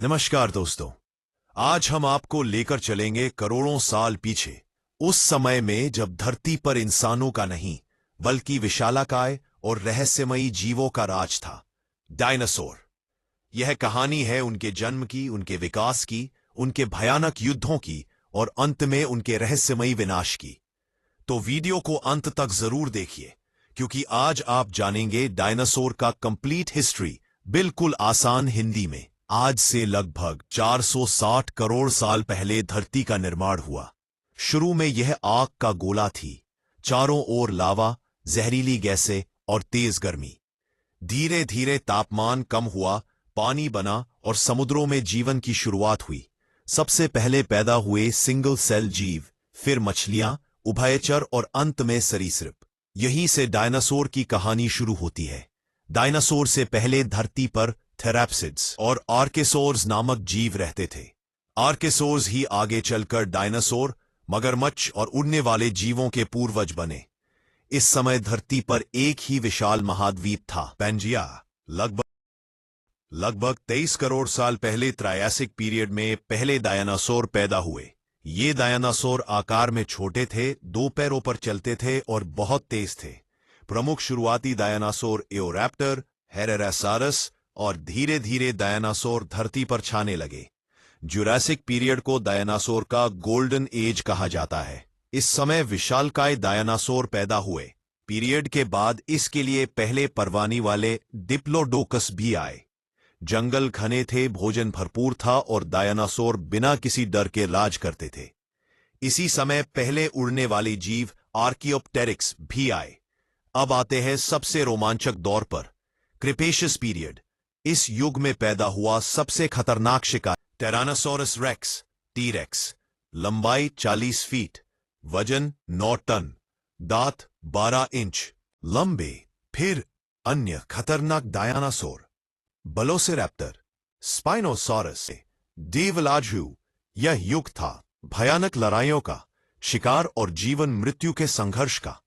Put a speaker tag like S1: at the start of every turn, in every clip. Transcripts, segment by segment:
S1: नमस्कार दोस्तों। आज हम आपको लेकर चलेंगे करोड़ों साल पीछे, उस समय में जब धरती पर इंसानों का नहीं बल्कि विशालाकाय और रहस्यमयी जीवों का राज था, डायनासोर। यह कहानी है उनके जन्म की, उनके विकास की, उनके भयानक युद्धों की और अंत में उनके रहस्यमयी विनाश की। तो वीडियो को अंत तक जरूर देखिए, क्योंकि आज आप जानेंगे डायनासोर का कंप्लीट हिस्ट्री बिल्कुल आसान हिंदी में। आज से लगभग 460 करोड़ साल पहले धरती का निर्माण हुआ। शुरू में यह आग का गोला थी, चारों ओर लावा, जहरीली गैसें और तेज गर्मी। धीरे धीरे तापमान कम हुआ, पानी बना और समुद्रों में जीवन की शुरुआत हुई। सबसे पहले पैदा हुए सिंगल सेल जीव, फिर मछलियां, उभयचर और अंत में सरीसृप। यहीं से डायनासोर की कहानी शुरू होती है। डायनासोर से पहले धरती पर थेराप्सिड्स और आर्केसोर्स नामक जीव रहते थे। आर्केसोर्स ही आगे चलकर डायनासोर, मगरमच्छ और उड़ने वाले जीवों के पूर्वज बने। इस समय धरती पर एक ही विशाल महाद्वीप था, पैंजिया। लगभग 23 करोड़ साल पहले ट्रायसिक पीरियड में पहले डायनासोर पैदा हुए। ये डायनासोर आकार में छोटे थे, 2 पैरों पर चलते थे और बहुत तेज थे। प्रमुख शुरुआती डायनासोर एओरैप्टर, हेरासारस और धीरे धीरे डायनासोर धरती पर छाने लगे। जुरासिक पीरियड को डायनासोर का गोल्डन एज कहा जाता है। इस समय विशालकाय डायनासोर पैदा हुए। पीरियड के बाद इसके लिए पहले परवानी वाले डिप्लोडोकस भी आए। जंगल घने थे, भोजन भरपूर था और डायनासोर बिना किसी डर के राज करते थे। इसी समय पहले उड़ने वाले जीव आर्कियोप्टेरिक्स भी आए। अब आते हैं सबसे रोमांचक दौर पर, क्रिटेशियस पीरियड। इस युग में पैदा हुआ सबसे खतरनाक शिकार टेरानोसोरस रेक्स, टी-रेक्स। लंबाई 40 फीट, वजन 9 टन, दांत 12 इंच लंबे। फिर अन्य खतरनाक डायनासोर, वेलोसिरैप्टर, स्पाइनोसॉरस, डेवलाजू। यह युग था भयानक लड़ाइयों का, शिकार और जीवन मृत्यु के संघर्ष का।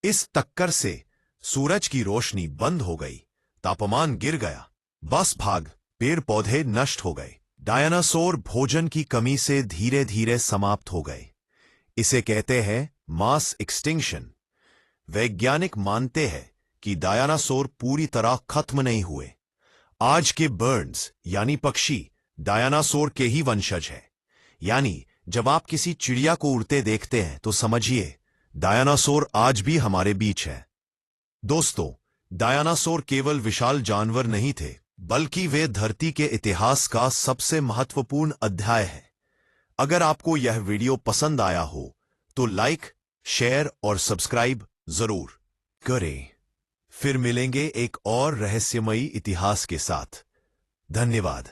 S1: इस टक्कर से सूरज की रोशनी बंद हो गई, तापमान गिर गया, बस भाग, पेड़ पौधे नष्ट हो गए। डायनासोर भोजन की कमी से धीरे धीरे समाप्त हो गए। इसे कहते हैं मास एक्सटिंक्शन। वैज्ञानिक मानते हैं कि डायनासोर पूरी तरह खत्म नहीं हुए। आज के बर्ड्स यानी पक्षी डायनासोर के ही वंशज है। यानी जब आप किसी चिड़िया को उड़ते देखते हैं तो समझिए डायनासोर आज भी हमारे बीच है। दोस्तों, डायनासोर केवल विशाल जानवर नहीं थे, बल्कि वे धरती के इतिहास का सबसे महत्वपूर्ण अध्याय है। अगर आपको यह वीडियो पसंद आया हो तो लाइक, शेयर और सब्सक्राइब जरूर करें। फिर मिलेंगे एक और रहस्यमयी इतिहास के साथ। धन्यवाद।